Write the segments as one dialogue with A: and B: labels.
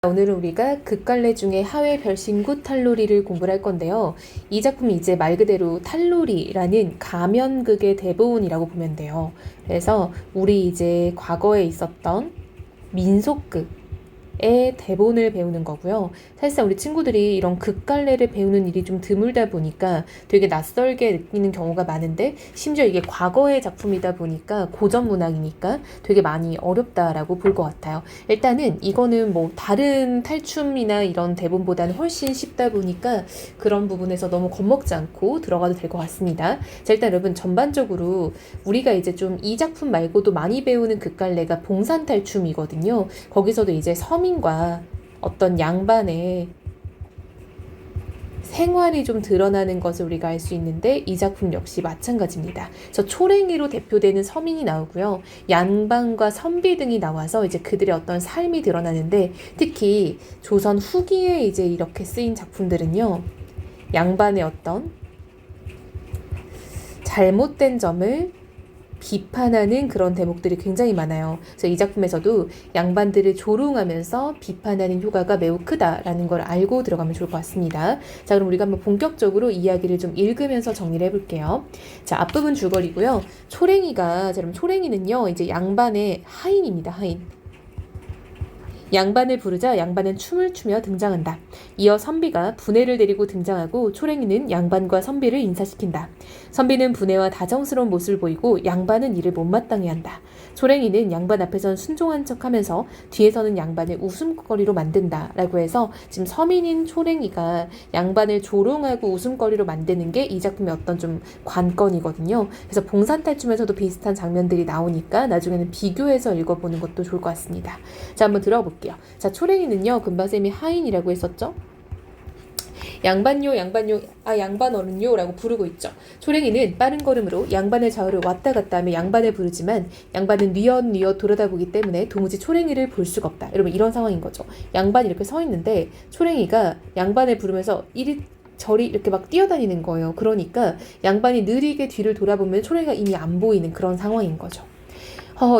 A: 오늘은 우리가 극갈래 중에 하회 별신구 탈로리를 공부를 할 건데요. 이 작품이 이제 말 그대로 탈로리라는 가면극의 대본이라고 보면 돼요. 그래서 우리 이제 과거에 있었던 민속극의 대본을 배우는 거고요. 사실상 우리 친구들이 이런 극갈래를 배우는 일이 좀 드물다 보니까 되게 낯설게 느끼는 경우가 많은데, 심지어 이게 과거의 작품이다 보니까 고전 문학이니까 되게 많이 어렵다라고 볼 것 같아요. 일단은 이거는 뭐 다른 탈춤이나 이런 대본보다는 훨씬 쉽다 보니까 그런 부분에서 너무 겁먹지 않고 들어가도 될 것 같습니다. 자, 일단 여러분 전반적으로 우리가 이제 좀 이 작품 말고도 많이 배우는 극갈래가 봉산탈춤이거든요. 거기서도 이제 서민과 어떤 양반의 생활이 좀 드러나는 것을 우리가 알 수 있는데, 이 작품 역시 마찬가지입니다. 저 초랭이로 대표되는 서민이 나오고요. 양반과 선비 등이 나와서 이제 그들의 어떤 삶이 드러나는데, 특히 조선 후기에 이제 이렇게 쓰인 작품들은요, 양반의 어떤 잘못된 점을 비판하는 그런 대목들이 굉장히 많아요. 그래서 이 작품에서도 양반들을 조롱하면서 비판하는 효과가 매우 크다라는 걸 알고 들어가면 좋을 것 같습니다. 자, 그럼 우리가 한번 본격적으로 이야기를 좀 읽으면서 정리를 해볼게요. 자, 앞부분 줄거리고요. 초랭이가, 자, 그럼 초랭이는요, 이제 양반의 하인입니다. 하인. 양반을 부르자 양반은 춤을 추며 등장한다. 이어 선비가 분해를 데리고 등장하고 초랭이는 양반과 선비를 인사시킨다. 선비는 분해와 다정스러운 모습을 보이고 양반은 이를 못마땅해 한다. 초랭이는 양반 앞에선 순종한 척하면서 뒤에서는 양반을 웃음거리로 만든다 라고 해서, 지금 서민인 초랭이가 양반을 조롱하고 웃음거리로 만드는 게 이 작품의 어떤 좀 관건이거든요. 그래서 봉산탈춤에서도 비슷한 장면들이 나오니까 나중에는 비교해서 읽어보는 것도 좋을 것 같습니다. 자, 한번 들어볼게요. 자, 초랭이는요, 금바쌤이 하인이라고 했었죠? 양반요, 양반 어른요 라고 부르고 있죠. 초랭이는 빠른 걸음으로 양반의 좌우를 왔다 갔다 하며 양반을 부르지만 양반은 뉘엿뉘엿 돌아다보기 때문에 도무지 초랭이를 볼 수가 없다. 여러분, 이런 상황인 거죠. 양반이 이렇게 서 있는데 초랭이가 양반을 부르면서 이리 저리 이렇게 막 뛰어다니는 거예요. 그러니까 양반이 느리게 뒤를 돌아보면 초랭이가 이미 안 보이는 그런 상황인 거죠.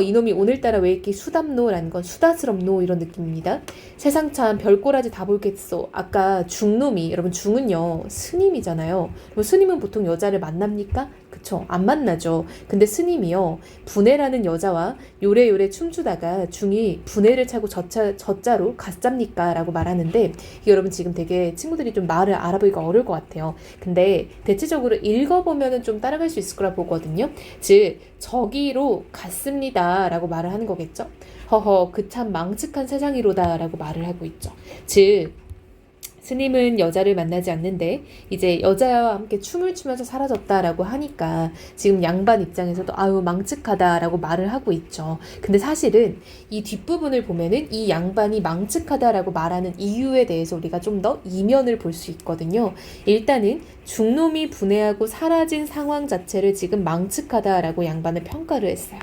A: 이놈이 오늘따라 왜 이렇게 수답노라는 건 수다스럽노 이런 느낌입니다. 세상 참 별꼬라지 다 볼겠소. 아까 중놈이, 여러분 중은요 스님이잖아요. 그럼 스님은 보통 여자를 만납니까? 그쵸, 안 만나죠. 근데 스님이요, 분해라는 여자와 요래요래 춤추다가 중이 분해를 차고 젖자로 가짭니까? 라고 말하는데, 이게 여러분 지금 되게 친구들이 좀 말을 알아보기가 어려울 것 같아요. 근데 대체적으로 읽어보면은 좀 따라갈 수 있을 거라 보거든요. 즉, 저기로 갔습니다 라고 말을 하는 거겠죠. 그 참 망측한 세상이로다 라고 말을 하고 있죠. 즉, 스님은 여자를 만나지 않는데 이제 여자와 함께 춤을 추면서 사라졌다라고 하니까 지금 양반 입장에서도 아유 망측하다라고 말을 하고 있죠. 근데 사실은 이 뒷부분을 보면은 이 양반이 망측하다라고 말하는 이유에 대해서 우리가 좀 더 이면을 볼 수 있거든요. 일단은 중놈이 분해하고 사라진 상황 자체를 지금 망측하다라고 양반을 평가를 했어요.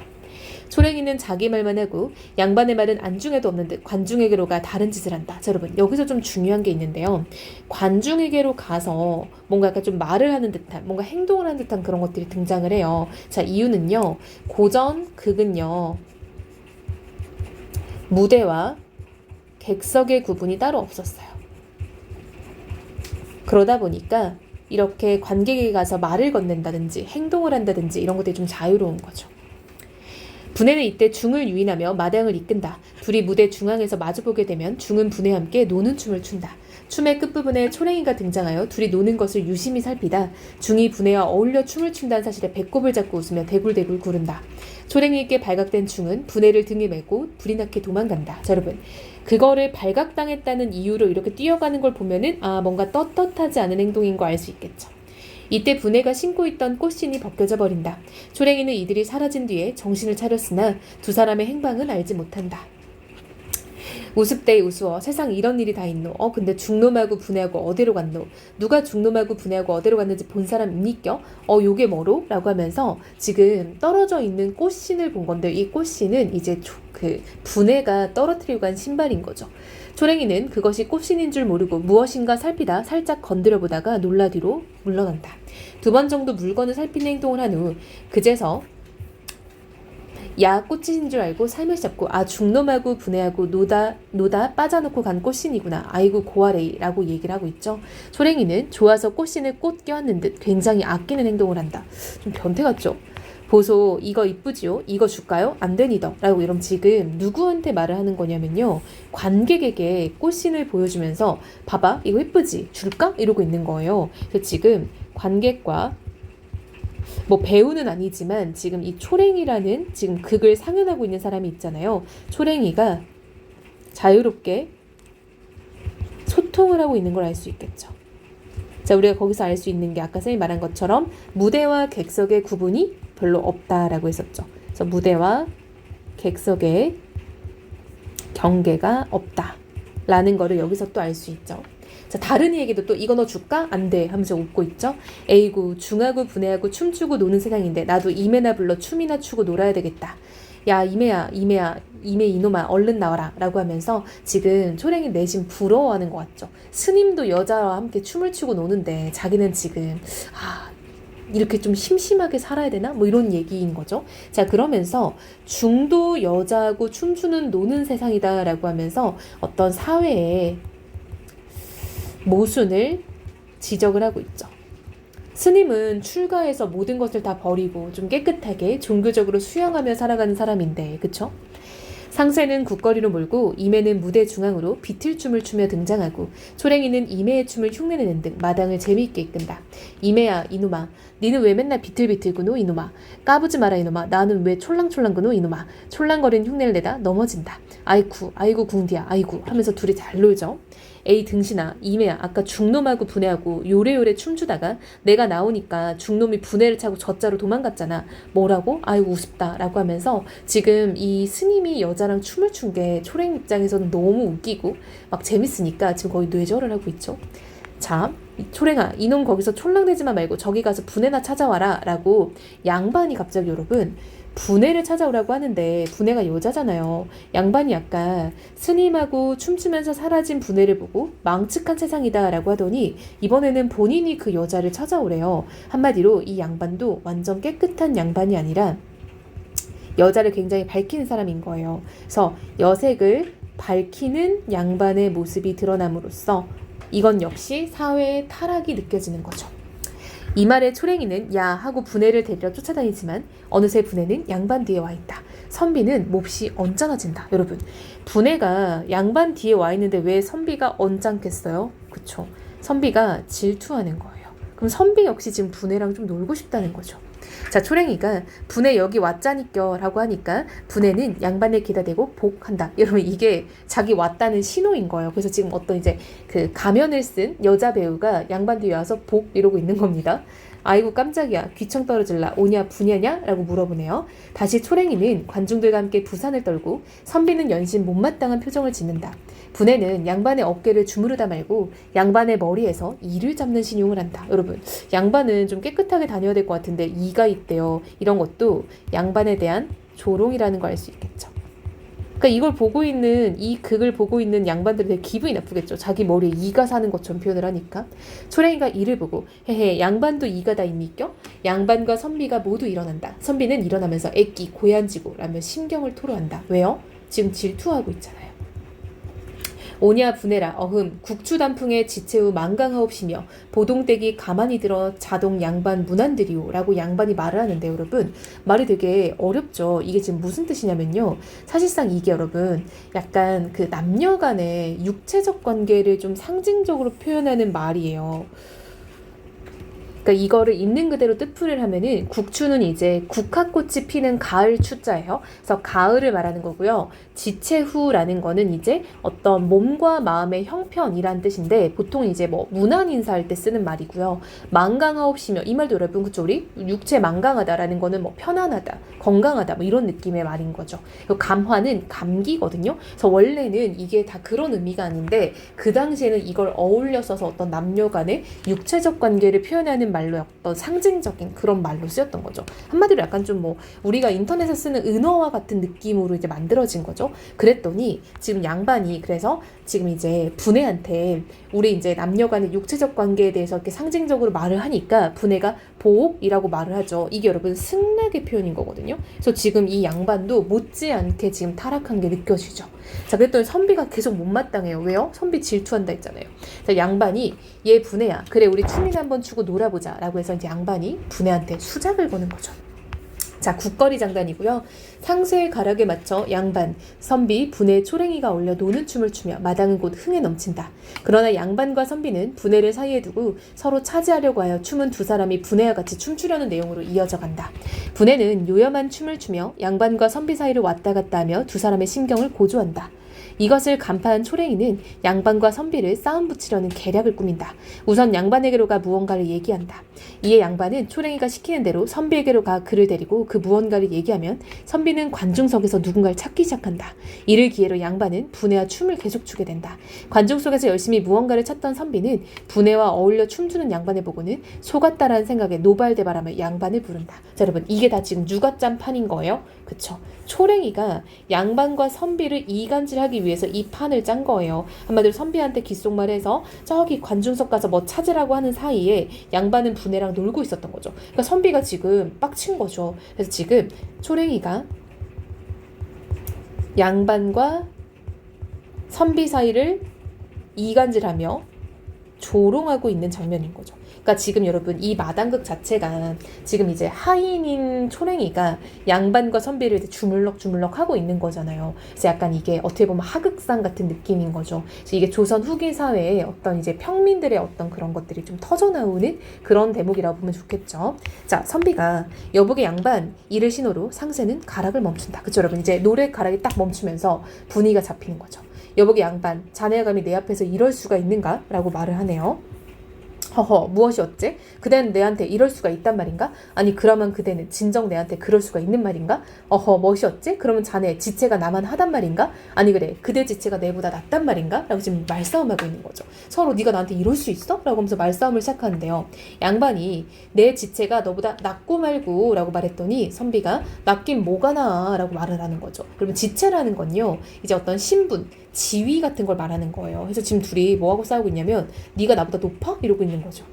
A: 초랭이는 자기 말만 하고 양반의 말은 안중에도 없는 듯 관중에게로 가 다른 짓을 한다. 자, 여러분 여기서 좀 중요한 게 있는데요. 관중에게로 가서 뭔가 약간 좀 말을 하는 듯한, 뭔가 행동을 하는 듯한 그런 것들이 등장을 해요. 자, 이유는요, 고전 극은요 무대와 객석의 구분이 따로 없었어요. 그러다 보니까 이렇게 관객에게 가서 말을 건넨다든지 행동을 한다든지 이런 것들이 좀 자유로운 거죠. 분해는 이때 중을 유인하며 마당을 이끈다. 둘이 무대 중앙에서 마주보게 되면 중은 분해와 함께 노는 춤을 춘다. 춤의 끝부분에 초랭이가 등장하여 둘이 노는 것을 유심히 살피다. 중이 분해와 어울려 춤을 춘다는 사실에 배꼽을 잡고 웃으며 대굴대굴 구른다. 초랭이에게 발각된 중은 분해를 등에 메고 불이 나게 도망간다. 자, 여러분 그거를 발각당했다는 이유로 이렇게 뛰어가는 걸 보면은 뭔가 떳떳하지 않은 행동인 거 알 수 있겠죠. 이때 분해가 신고 있던 꽃신이 벗겨져 버린다. 초랭이는 이들이 사라진 뒤에 정신을 차렸으나 두 사람의 행방은 알지 못한다. 우습대 우스워. 세상 이런 일이 다 있노. 근데 중놈하고 분해하고 어디로 갔노? 누가 중놈하고 분해하고 어디로 갔는지 본 사람 있니껴? 요게 뭐로? 라고 하면서 지금 떨어져 있는 꽃신을 본 건데, 이 꽃신은 이제 그 분해가 떨어뜨리고 간 신발인 거죠. 초랭이는 그것이 꽃신인 줄 모르고 무엇인가 살피다 살짝 건드려 보다가 놀라 뒤로 물러난다. 2번 정도 물건을 살피는 행동을 한 후 그제서 야 꽃인 줄 알고 살며시 잡고 아 중놈하고 분해하고 노다 빠져놓고 간 꽃신이구나. 아이고 고아레이 라고 얘기를 하고 있죠. 초랭이는 좋아서 꽃신을 꼭 껴안는 듯 굉장히 아끼는 행동을 한다. 좀 변태 같죠? 보소 이거 이쁘지요? 이거 줄까요? 안 되니더 라고 이러면 지금 누구한테 말을 하는 거냐면요. 관객에게 꽃신을 보여주면서 봐봐 이거 이쁘지? 줄까? 이러고 있는 거예요. 그래서 지금 관객과 뭐 배우는 아니지만 지금 이 초랭이라는 지금 극을 상연하고 있는 사람이 있잖아요. 초랭이가 자유롭게 소통을 하고 있는 걸 알 수 있겠죠. 자, 우리가 거기서 알 수 있는 게 아까 선생님이 말한 것처럼 무대와 객석의 구분이 별로 없다라고 했었죠. 그래서 무대와 객석의 경계가 없다라는 거를 여기서 또 알 수 있죠. 자, 다른 이에게도 또 이거 너 줄까? 안 돼 하면서 웃고 있죠. 에이구 중하고 분해하고 춤추고 노는 세상인데 나도 이매나 불러 춤이나 추고 놀아야 되겠다. 야 이매 이놈아 얼른 나와라 라고 하면서 지금 초랭이 내심 부러워하는 것 같죠. 스님도 여자와 함께 춤을 추고 노는데 자기는 지금 이렇게 좀 심심하게 살아야 되나? 뭐 이런 얘기인 거죠. 자, 그러면서 중도 여자하고 춤추는 노는 세상이다 라고 하면서 어떤 사회의 모순을 지적을 하고 있죠. 스님은 출가해서 모든 것을 다 버리고 좀 깨끗하게 종교적으로 수양하며 살아가는 사람인데, 그쵸? 상세는 국거리로 몰고 이매는 무대 중앙으로 비틀춤을 추며 등장하고 초랭이는 이매의 춤을 흉내내는 등 마당을 재미있게 이끈다. 이매야 이놈아 니는 왜 맨날 비틀비틀 구노 이놈아 까부지 마라 이놈아 나는 왜 촐랑촐랑 구노 이놈아 촐랑거리는 흉내를 내다 넘어진다. 아이고 궁디야 아이고 하면서 둘이 잘 놀죠. 에이 등신아 이매야 아까 중놈하고 분해하고 요래요래 춤추다가 내가 나오니까 중놈이 분해를 차고 젖자로 도망갔잖아. 뭐라고? 아이고 우습다 라고 하면서 지금 이 스님이 여자랑 춤을 춘 게 초랭 입장에서는 너무 웃기고 막 재밌으니까 지금 거의 뇌절을 하고 있죠. 자, 초랭아 이놈 거기서 촐랑대지만 말고 저기 가서 분해나 찾아와라 라고 양반이 갑자기 여러분 분해를 찾아오라고 하는데 분해가 여자잖아요. 양반이 아까 스님하고 춤추면서 사라진 분해를 보고 망측한 세상이다 라고 하더니 이번에는 본인이 그 여자를 찾아오래요. 한마디로 이 양반도 완전 깨끗한 양반이 아니라 여자를 굉장히 밝히는 사람인 거예요. 그래서 여색을 밝히는 양반의 모습이 드러남으로써 이건 역시 사회의 타락이 느껴지는 거죠. 이 말에 초랭이는 야 하고 분해를 데리러 쫓아다니지만 어느새 분해는 양반 뒤에 와 있다. 선비는 몹시 언짢아진다. 여러분 분해가 양반 뒤에 와 있는데 왜 선비가 언짢겠어요? 그쵸? 선비가 질투하는 거예요. 그럼 선비 역시 지금 분해랑 좀 놀고 싶다는 거죠. 자, 초랭이가 분해 여기 왔자니껴 라고 하니까 분해는 양반의 기다 대고 복한다. 여러분 이게 자기 왔다는 신호인 거예요. 그래서 지금 어떤 이제 그 가면을 쓴 여자 배우가 양반 뒤에 와서 복 이러고 있는 겁니다. 아이고 깜짝이야 귀청 떨어질라 오냐 부냐냐? 라고 물어보네요. 다시 초랭이는 관중들과 함께 부산을 떨고 선비는 연신 못마땅한 표정을 짓는다. 분해는 양반의 어깨를 주무르다 말고 양반의 머리에서 이를 잡는 신용을 한다. 여러분 양반은 좀 깨끗하게 다녀야 될 것 같은데 이가 있대요. 이런 것도 양반에 대한 조롱이라는 걸 알 수 있겠죠. 그러니까 이걸 보고 있는 이 극을 보고 있는 양반들이 되게 기분이 나쁘겠죠. 자기 머리에 이가 사는 것처럼 표현을 하니까. 초랭이가 이를 보고 헤헤 양반도 이가 다 있니껴? 양반과 선비가 모두 일어난다. 선비는 일어나면서 애끼 고얀지고 라며 심경을 토로한다. 왜요? 지금 질투하고 있잖아요. 오냐 분해라 어흠 국추단풍에 지체후 망강하옵시며 보동댁이 가만히 들어 자동 양반 문안들이오 라고 양반이 말을 하는데 여러분 말이 되게 어렵죠. 이게 지금 무슨 뜻이냐면요. 사실상 이게 여러분 약간 그 남녀 간의 육체적 관계를 좀 상징적으로 표현하는 말이에요. 그러니까 이거를 있는 그대로 뜻풀이를 하면은 국추는 이제 국화꽃이 피는 가을 추자예요. 그래서 가을을 말하는 거고요. 지체후라는 거는 이제 어떤 몸과 마음의 형편이란 뜻인데 보통 이제 뭐 문안 인사할 때 쓰는 말이고요. 망강하옵시며 이 말도 여러분 그쵸 우리 육체 망강하다라는 거는 뭐 편안하다, 건강하다 뭐 이런 느낌의 말인 거죠. 감화는 감기거든요. 그래서 원래는 이게 다 그런 의미가 아닌데 그 당시에는 이걸 어울려 써서 어떤 남녀 간의 육체적 관계를 표현하는 말로였던 상징적인 그런 말로 쓰였던 거죠. 한마디로 약간 좀 뭐 우리가 인터넷에 쓰는 은어와 같은 느낌으로 이제 만들어진 거죠. 그랬더니 지금 양반이 그래서 지금 이제 분해한테 우리 이제 남녀 간의 육체적 관계에 대해서 이렇게 상징적으로 말을 하니까 분해가 보옥이라고 말을 하죠. 이게 여러분 승낙의 표현인 거거든요. 그래서 지금 이 양반도 못지않게 지금 타락한 게 느껴지죠. 자, 그랬더니 선비가 계속 못마땅해요. 왜요? 선비 질투한다 했잖아요. 자, 양반이 얘 분해야. 그래, 우리 춤이나 한번 추고 놀아보자. 라고 해서 이제 양반이 분해한테 수작을 거는 거죠. 자, 국거리 장단이고요. 상수의 가락에 맞춰 양반, 선비, 분해, 초랭이가 어울려 노는 춤을 추며 마당은 곧 흥에 넘친다. 그러나 양반과 선비는 분해를 사이에 두고 서로 차지하려고 하여 춤은 두 사람이 분해와 같이 춤추려는 내용으로 이어져 간다. 분해는 요염한 춤을 추며 양반과 선비 사이를 왔다 갔다 하며 두 사람의 심경을 고조한다. 이것을 간파한 초랭이는 양반과 선비를 싸움 붙이려는 계략을 꾸민다. 우선 양반에게로 가 무언가를 얘기한다. 이에 양반은 초랭이가 시키는 대로 선비에게로 가 그를 데리고 그 무언가를 얘기하면 선비는 관중석에서 누군가를 찾기 시작한다. 이를 기회로 양반은 분해와 춤을 계속 추게 된다. 관중 속에서 열심히 무언가를 찾던 선비는 분해와 어울려 춤추는 양반을 보고는 속았다라는 생각에 노발대발하며 양반을 부른다. 자, 여러분, 이게 다 지금 누가 짠 판인 거예요? 그쵸? 초랭이가 양반과 선비를 이간질하기 위해서 이 판을 짠 거예요. 한마디로 선비한테 귓속말해서 저기 관중석 가서 뭐 찾으라고 하는 사이에 양반은 분해랑 놀고 있었던 거죠. 그러니까 선비가 지금 빡친 거죠. 그래서 지금 초랭이가 양반과 선비 사이를 이간질하며 조롱하고 있는 장면인 거죠. 그러니까 지금 여러분 이 마당극 자체가 지금 이제 하인인 초랭이가 양반과 선비를 이제 주물럭주물럭 하고 있는 거잖아요. 그래서 약간 이게 어떻게 보면 하극상 같은 느낌인 거죠. 그래서 이게 조선 후기 사회에 어떤 이제 평민들의 어떤 그런 것들이 좀 터져 나오는 그런 대목이라고 보면 좋겠죠. 자, 선비가 여복의 양반 이를 신호로 상세는 가락을 멈춘다. 그쵸, 여러분? 이제 노래 가락이 딱 멈추면서 분위기가 잡히는 거죠. 여복의 양반, 자네가 감히 내 앞에서 이럴 수가 있는가? 라고 말을 하네요. 허허, 무엇이 어째? 그대는 내한테 이럴 수가 있단 말인가? 아니, 그러면 그대는 진정 내한테 그럴 수가 있는 말인가? 어허, 무엇이 어째? 그러면 자네 지체가 나만 하단 말인가? 아니, 그래, 그대 지체가 내보다 낫단 말인가? 라고 지금 말싸움하고 있는 거죠. 서로 네가 나한테 이럴 수 있어? 라고 하면서 말싸움을 시작하는데요. 양반이 내 지체가 너보다 낫고 말고 라고 말했더니 선비가 낫긴 뭐가 나아 라고 말을 하는 거죠. 그러면 지체라는 건요, 이제 어떤 신분, 지위 같은 걸 말하는 거예요. 그래서 지금 둘이 뭐하고 싸우고 있냐면 네가 나보다 높아? 이러고 있는 거죠.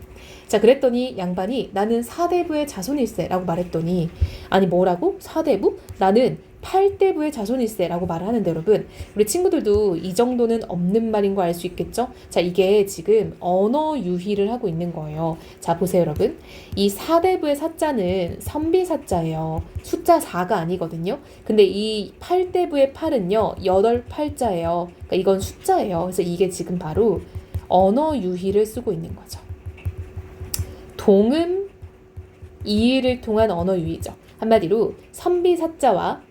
A: 자, 그랬더니 양반이 나는 사대부의 자손일세 라고 말했더니 아니 뭐라고? 사대부? 나는 8대부의 자손일세 라고 말을 하는데 여러분 우리 친구들도 이 정도는 없는 말인 거 알 수 있겠죠? 자, 이게 지금 언어 유희를 하고 있는 거예요. 자, 보세요 여러분. 이 사대부의 사자는 선비 사자예요. 숫자 4가 아니거든요. 근데 이 8대부의 8은요 8팔자예요. 그러니까 이건 숫자예요. 그래서 이게 지금 바로 언어 유희를 쓰고 있는 거죠. 동음 이의를 통한 언어 유희죠. 한마디로 선비 사자와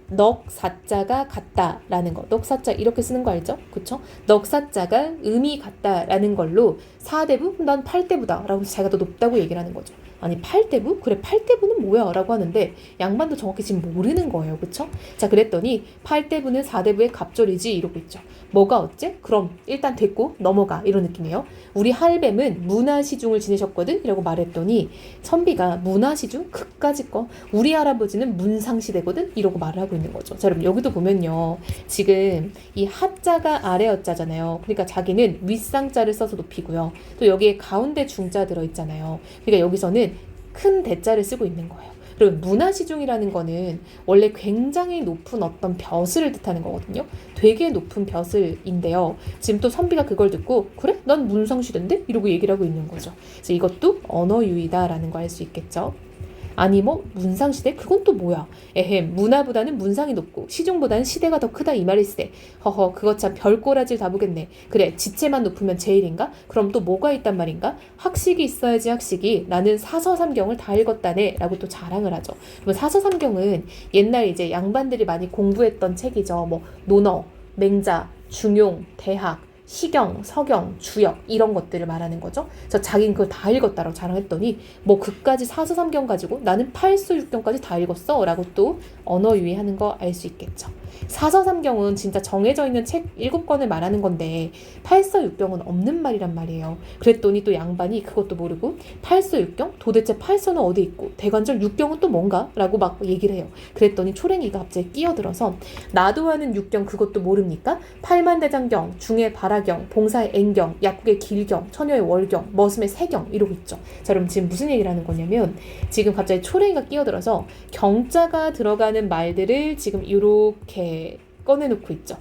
A: 넉사자가 같다라는 거. 넉사자 이렇게 쓰는 거 알죠? 그쵸? 넉사자가 음이 같다라는 걸로 4대부? 난 8대부다 라고 해서 자기가 더 높다고 얘기를 하는 거죠. 아니 8대부? 그래 8대부는 뭐야? 라고 하는데 양반도 정확히 지금 모르는 거예요. 그쵸? 자, 그랬더니 8대부는 4대부의 갑절이지 이러고 있죠. 뭐가 어째? 그럼 일단 됐고 넘어가 이런 느낌이에요. 우리 할뱀은 문화시중을 지내셨거든? 이라고 말했더니 선비가 문화시중? 그까짓 거 우리 할아버지는 문상시대거든? 이러고 말을 하고 있는 거죠. 자, 여러분 여기도 보면요. 지금 이 하자가 아래 어자잖아요. 그러니까 자기는 윗상자를 써서 높이고요. 또 여기에 가운데 중자 들어있잖아요. 그러니까 여기서는 큰 대자를 쓰고 있는 거예요. 그리고 문화시중이라는 거는 원래 굉장히 높은 어떤 벼슬을 뜻하는 거거든요. 되게 높은 벼슬인데요. 지금 또 선비가 그걸 듣고 그래? 난 문상시대인데? 이러고 얘기를 하고 있는 거죠. 그래서 이것도 언어유희다라는 거 알 수 있겠죠. 아니 뭐 문상시대? 그건 또 뭐야? 에헴, 문화보다는 문상이 높고 시중보다는 시대가 더 크다 이 말일세. 허허, 그거 참 별꼬라지를 다 보겠네. 그래, 지체만 높으면 제일인가? 그럼 또 뭐가 있단 말인가? 학식이 있어야지 학식이. 나는 사서삼경을 다 읽었다네 라고 또 자랑을 하죠. 그럼 사서삼경은 옛날 이제 양반들이 많이 공부했던 책이죠. 뭐 논어, 맹자, 중용, 대학, 시경, 서경, 주역 이런 것들을 말하는 거죠. 그래서 자기는 그걸 다 읽었다라고 자랑했더니 뭐 그까지 사서삼경 가지고 나는 팔서육경까지 다 읽었어 라고 또 언어 유희하는 거 알 수 있겠죠. 사서삼경은 진짜 정해져 있는 책 7권을 말하는 건데 팔서육경은 없는 말이란 말이에요. 그랬더니 또 양반이 그것도 모르고 팔서육경? 도대체 팔서는 어디 있고 대관절 육경은 또 뭔가? 라고 막 얘기를 해요. 그랬더니 초랭이가 갑자기 끼어들어서 나도 아는 육경 그것도 모릅니까? 팔만대장경, 중의 발화경, 봉사의 N경, 약국의 길경, 처녀의 월경, 머슴의 세경 이러고 있죠. 자, 그럼 지금 무슨 얘기를 하는 거냐면 지금 갑자기 초랭이가 끼어들어서 경자가 들어가는 말들을 지금 이렇게 꺼내놓고 있죠.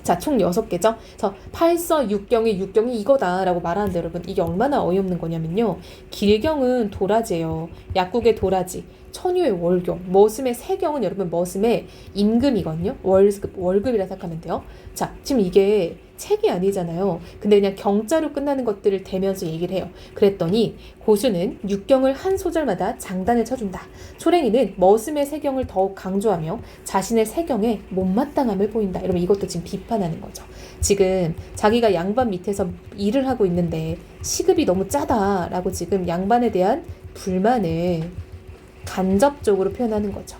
A: 자, 총 6개죠. 그래서 팔서 육경이 이거다라고 말하는데 여러분 이게 얼마나 어이없는 거냐면요. 길경은 도라지예요. 약국의 도라지. 처녀의 월경, 머슴의 세경은 여러분 머슴의 임금이거든요. 월급이라 생각하면 돼요. 자, 지금 이게 책이 아니잖아요. 근데 그냥 경자로 끝나는 것들을 대면서 얘기를 해요. 그랬더니 고수는 육경을 한 소절마다 장단을 쳐준다. 초랭이는 머슴의 세경을 더욱 강조하며 자신의 세경에 못마땅함을 보인다. 이러면 이것도 지금 비판하는 거죠. 지금 자기가 양반 밑에서 일을 하고 있는데 시급이 너무 짜다라고 지금 양반에 대한 불만을 간접적으로 표현하는 거죠.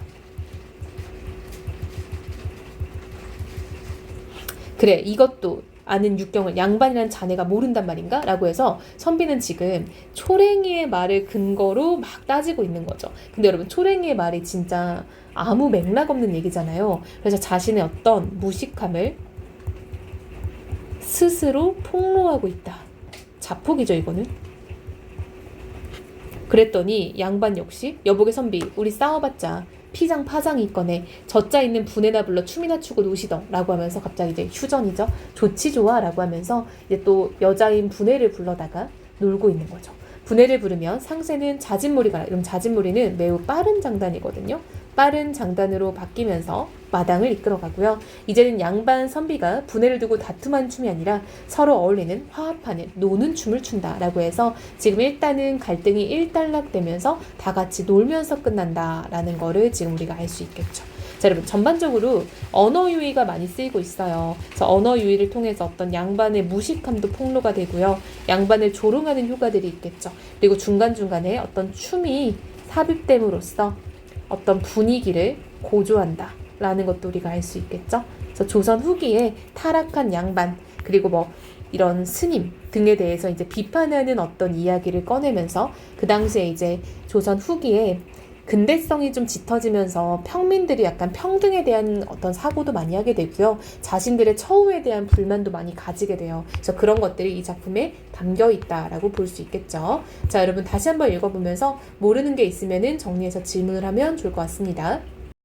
A: 그래, 이것도 아는 육경을 양반이라는 자네가 모른단 말인가? 라고 해서 선비는 지금 초랭이의 말을 근거로 막 따지고 있는 거죠. 근데 여러분 초랭이의 말이 진짜 아무 맥락 없는 얘기잖아요. 그래서 자신의 어떤 무식함을 스스로 폭로하고 있다. 자폭이죠 이거는. 그랬더니 양반 역시 여보게 선비 우리 싸워봤자 피장 파장이 있거네 젖자 있는 분에나 불러 춤이나 추고 노시던 라고 하면서 갑자기 이제 휴전이죠. 좋지 좋아 라고 하면서 이제 또 여자인 분해를 불러다가 놀고 있는 거죠. 분해를 부르면 상세는 자진몰이가 이러면 자진몰이는 매우 빠른 장단이거든요. 빠른 장단으로 바뀌면서 마당을 이끌어가고요. 이제는 양반 선비가 분해를 두고 다툼하는 춤이 아니라 서로 어울리는 화합하는 노는 춤을 춘다라고 해서 지금 일단은 갈등이 일단락되면서 다 같이 놀면서 끝난다라는 거를 지금 우리가 알 수 있겠죠. 자, 여러분 전반적으로 언어 유희가 많이 쓰이고 있어요. 그래서 언어 유희를 통해서 어떤 양반의 무식함도 폭로가 되고요. 양반을 조롱하는 효과들이 있겠죠. 그리고 중간중간에 어떤 춤이 삽입됨으로써 어떤 분위기를 고조한다 라는 것도 우리가 알 수 있겠죠. 그래서 조선 후기에 타락한 양반 그리고 뭐 이런 스님 등에 대해서 이제 비판하는 어떤 이야기를 꺼내면서 그 당시에 이제 조선 후기에 근대성이 좀 짙어지면서 평민들이 약간 평등에 대한 어떤 사고도 많이 하게 되고요. 자신들의 처우에 대한 불만도 많이 가지게 돼요. 그래서 그런 것들이 이 작품에 담겨 있다라고 볼 수 있겠죠. 자, 여러분 다시 한번 읽어보면서 모르는 게 있으면은 정리해서 질문을 하면 좋을 것 같습니다.